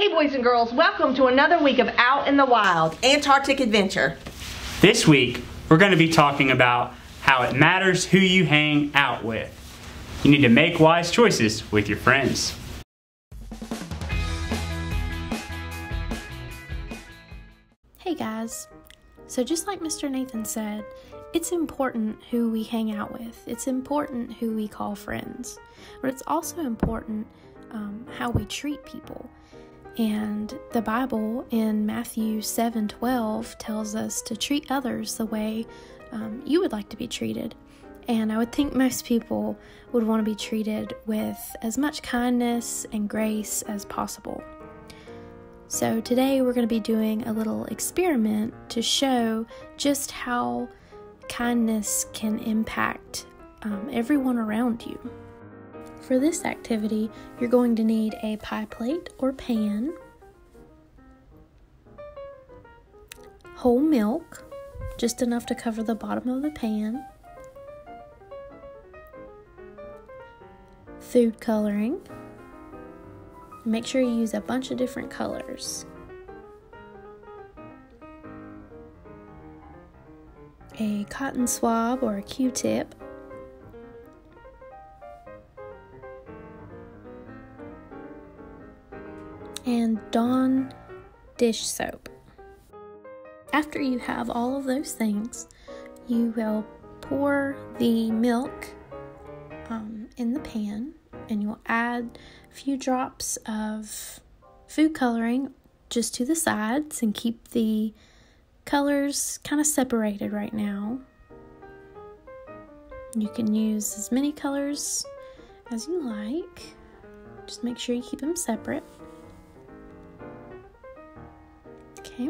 Hey boys and girls, welcome to another week of Out in the Wild, Antarctic Adventure. This week, we're going to be talking about how it matters who you hang out with. You need to make wise choices with your friends. Hey guys, so just like Mr. Nathan said, it's important who we hang out with. It's important who we call friends, but it's also important how we treat people. And the Bible in Matthew 7:12 tells us to treat others the way you would like to be treated. And I would think most people would want to be treated with as much kindness and grace as possible. So today we're going to be doing a little experiment to show just how kindness can impact everyone around you. For this activity, you're going to need a pie plate or pan, whole milk, just enough to cover the bottom of the pan, food coloring. Make sure you use a bunch of different colors, a cotton swab or a Q-tip, and Dawn dish soap. After you have all of those things, you will pour the milk in the pan, and you'll add a few drops of food coloring just to the sides and keep the colors kind of separated right now. You can use as many colors as you like. Just make sure you keep them separate. Okay.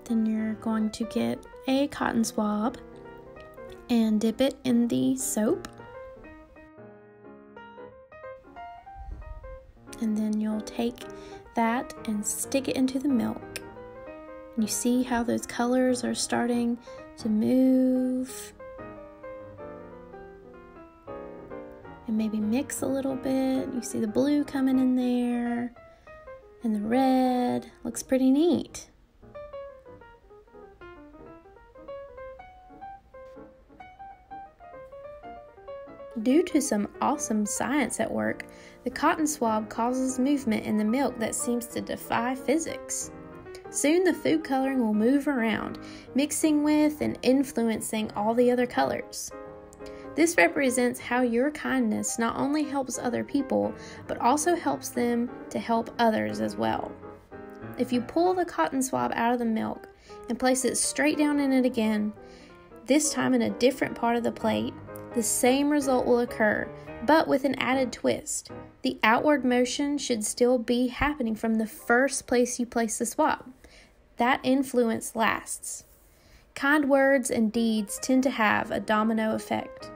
Then you're going to get a cotton swab and dip it in the soap. And then you'll take that and stick it into the milk. And you see how those colors are starting to move. And maybe mix a little bit. You see the blue coming in there. And the red looks pretty neat. Due to some awesome science at work, the cotton swab causes movement in the milk that seems to defy physics. Soon the food coloring will move around, mixing with and influencing all the other colors. This represents how your kindness not only helps other people, but also helps them to help others as well. If you pull the cotton swab out of the milk and place it straight down in it again, this time in a different part of the plate, the same result will occur, but with an added twist. The outward motion should still be happening from the first place you place the swab. That influence lasts. Kind words and deeds tend to have a domino effect.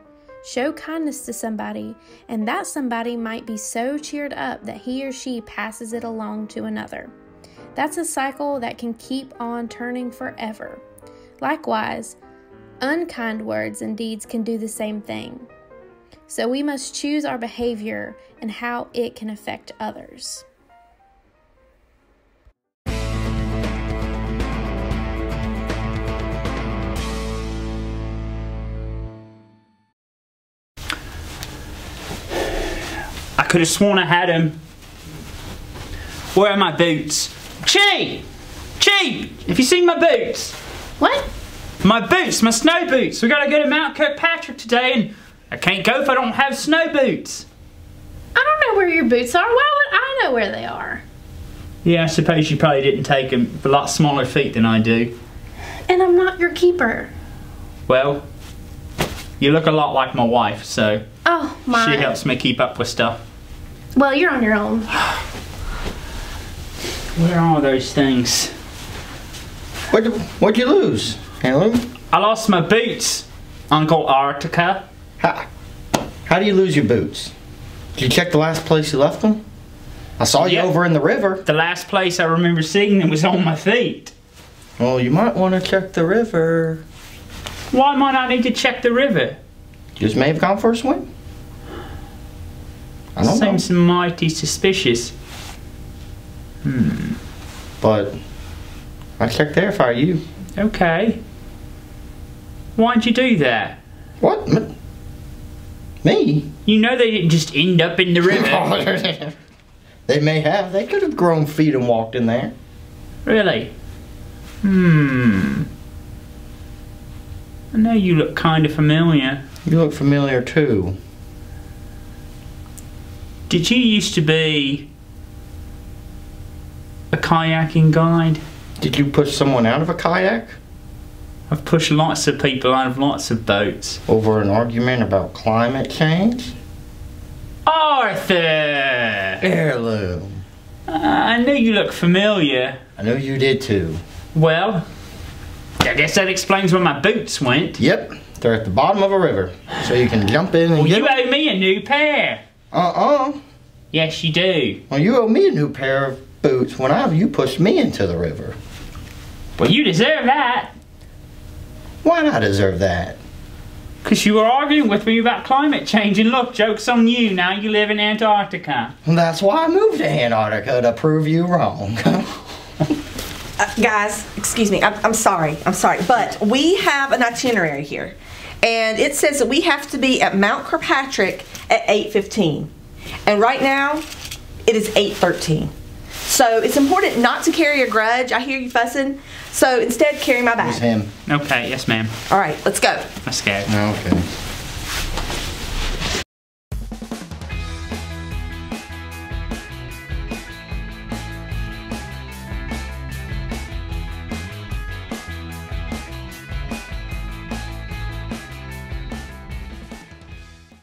Show kindness to somebody, and that somebody might be so cheered up that he or she passes it along to another. That's a cycle that can keep on turning forever. Likewise, unkind words and deeds can do the same thing. So we must choose our behavior and how it can affect others. I could have sworn I had him. Where are my boots? Chi! Have you seen my boots? What? My boots, my snow boots. We gotta go to Mount Kirkpatrick today, and I can't go if I don't have snow boots. I don't know where your boots are. Why would I know where they are? Yeah, I suppose you probably didn't take them. A lot smaller feet than I do. And I'm not your keeper. Well, you look a lot like my wife, so Oh, my. she helps me keep up with stuff. Well, you're on your own. Where are those things? What'd you lose, Helen? I lost my boots, Uncle Antarctica. How do you lose your boots? Did you check the last place you left them? I saw you over in the river. The last place I remember seeing them was on my feet. Well, you might want to check the river. Why might I need to check the river? You just may have gone for a swim. I don't know. Seems mighty suspicious. But I'd check there if I were you. Okay. Why'd you do that? What? Me? You know they didn't just end up in the river. They may have. They could have grown feet and walked in there. Really? I know you look kind of familiar. You look familiar too. Did you used to be a kayaking guide? Did you push someone out of a kayak? I've pushed lots of people out of lots of boats. Over an argument about climate change? Arthur! Heirloom. I knew you looked familiar. I know you did too. Well, I guess that explains where my boots went. Yep, they're at the bottom of a river, so you can jump in and Well, get you them. owe me a new pair. Yes, you do. Well, you owe me a new pair of boots whenever you pushed me into the river. Well, you deserve that. Why not deserve that? Because you were arguing with me about climate change, and look, joke's on you. Now you live in Antarctica. And that's why I moved to Antarctica, to prove you wrong. Guys, excuse me. I'm sorry. But we have an itinerary here. And it says that we have to be at Mount Kirkpatrick at 8:15. And right now, it is 8:13. So it's important not to carry a grudge. I hear you fussing. So instead, carry my It's bag. him. Okay, yes, ma'am. All right, let's go. Let's go. Okay.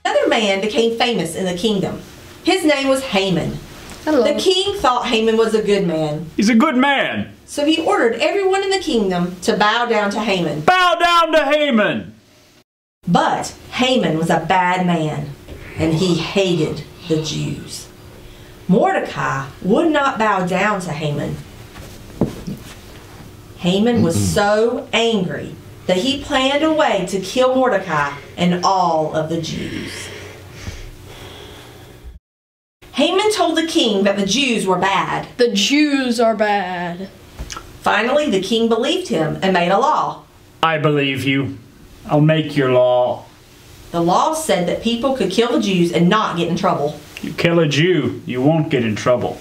Another man became famous in the kingdom. His name was Haman. Hello. The king thought Haman was a good man. He's a good man. So he ordered everyone in the kingdom to bow down to Haman. Bow down to Haman. But Haman was a bad man, and he hated the Jews. Mordecai would not bow down to Haman. Haman was so angry that he planned a way to kill Mordecai and all of the Jews. Haman told the king that the Jews were bad. The Jews are bad. Finally, the king believed him and made a law. I believe you. I'll make your law. The law said that people could kill the Jews and not get in trouble. You kill a Jew, you won't get in trouble.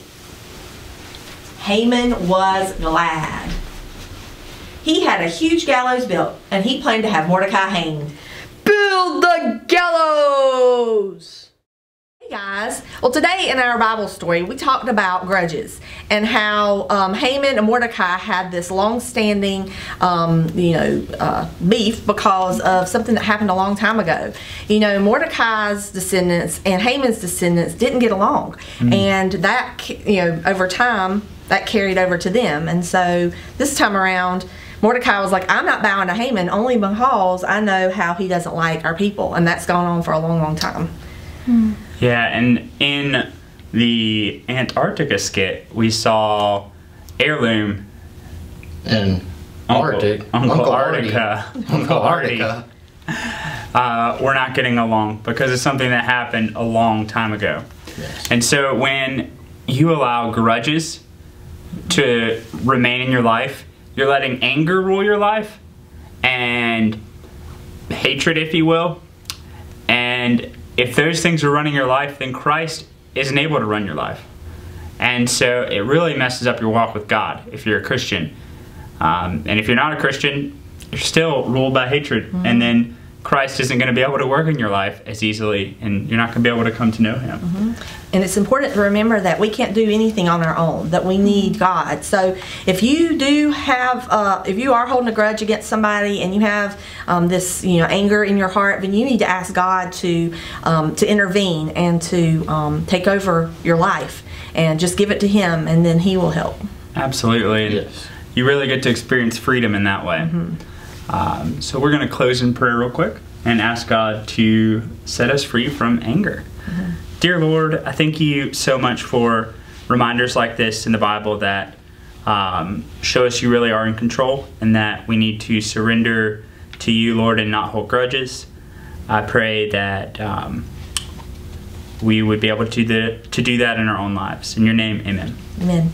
Haman was glad. He had a huge gallows built, and he planned to have Mordecai hanged. Build the gallows! Hey guys, well today in our Bible story we talked about grudges and how Haman and Mordecai had this long-standing beef because of something that happened a long time ago. You know, Mordecai's descendants and Haman's descendants didn't get along, and that, you know, over time that carried over to them. And so this time around Mordecai was like, I'm not bowing to Haman only because I know how he doesn't like our people, and that's gone on for a long time. Yeah, and in the Antarctica skit, we saw Heirloom And Arctic. Uncle Artie. Artica. Uncle Artica. We're not getting along because of something that happened a long time ago. Yes. And so when you allow grudges to remain in your life, you're letting anger rule your life and hatred, if you will. And if those things are running your life, then Christ isn't able to run your life. And so it really messes up your walk with God if you're a Christian. And if you're not a Christian, you're still ruled by hatred. And then Christ isn't going to be able to work in your life as easily, and you're not going to be able to come to know Him. And it's important to remember that we can't do anything on our own, that we need God. So if you do have, if you are holding a grudge against somebody and you have this, anger in your heart, then you need to ask God to intervene and to take over your life and just give it to Him, and then He will help. Absolutely. And Yes. you really get to experience freedom in that way. So we're going to close in prayer real quick and ask God to set us free from anger. Dear Lord, I thank you so much for reminders like this in the Bible that show us you really are in control and that we need to surrender to you, Lord, and not hold grudges. I pray that we would be able to do that in our own lives. In your name, amen. Amen.